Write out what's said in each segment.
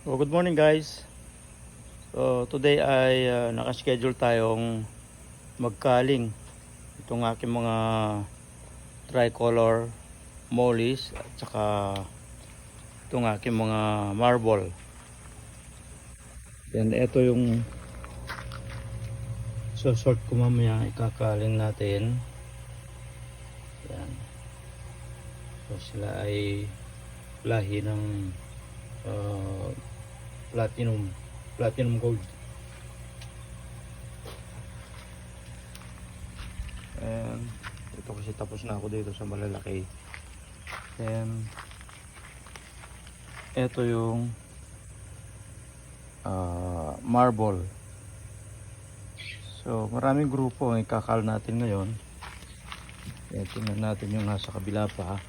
So, good morning guys. So, today ay nakaschedule tayong magkaling itong aking mga tricolor mollies at saka itong aking mga marble. Then ito yung sort ko mamaya, ikakaling natin. Yan. So sila ay lahi ng platinum gold. And ito kasi tapos na ako dito sa malalaki. Then ito yung marble. So maraming grupo ang ikakal natin ngayon. Tingnan natin yung nasa kabila pa.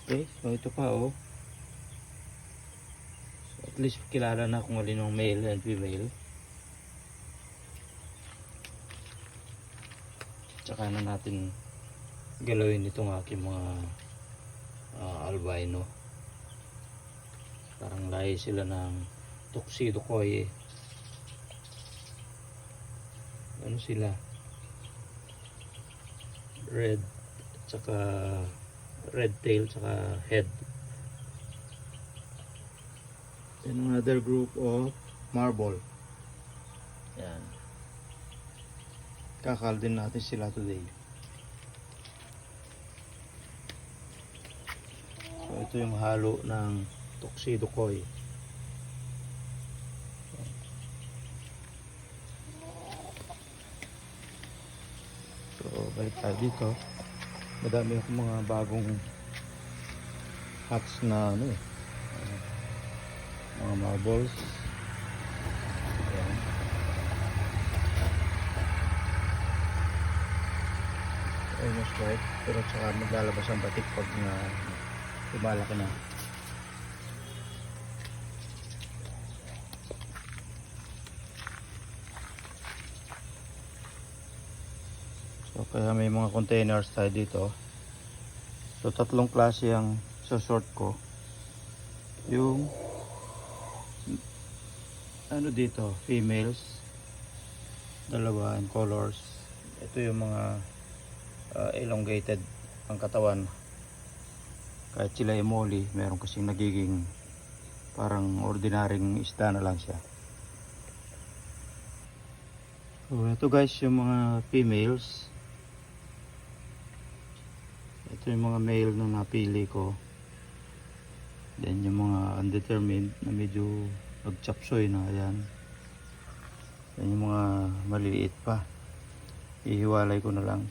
Okay, so ito pa So at least kilala na kung alin yung male and female. Tsaka na natin galawin itong aking mga albino. Parang lahi sila ng tuxedo koi. Ano sila? Red, tsaka red tail, tsaka head. And another group of marble. Yan. Kakal din natin sila today. So ito yung halo ng tuxedo koi. So balik tayo dito. Madami akong mga bagong hats na mga marbles. Ayan. Almost right, pero tsaka maglalabas ang batik pag lumalaki na. So kaya may mga containers tayo dito. So tatlong klase ang sort ko. Yung dito, females, dalawa in colors. Ito yung mga elongated ang katawan. Kahit sila ay molly, meron kasing nagiging parang ordinaryong isda na lang siya. So ito guys yung mga females. Ito yung mga male na napili ko. Then yung mga undetermined na medyo nagchapsoy na, ayan. Then yung mga maliliit pa, ihiwalay ko na lang.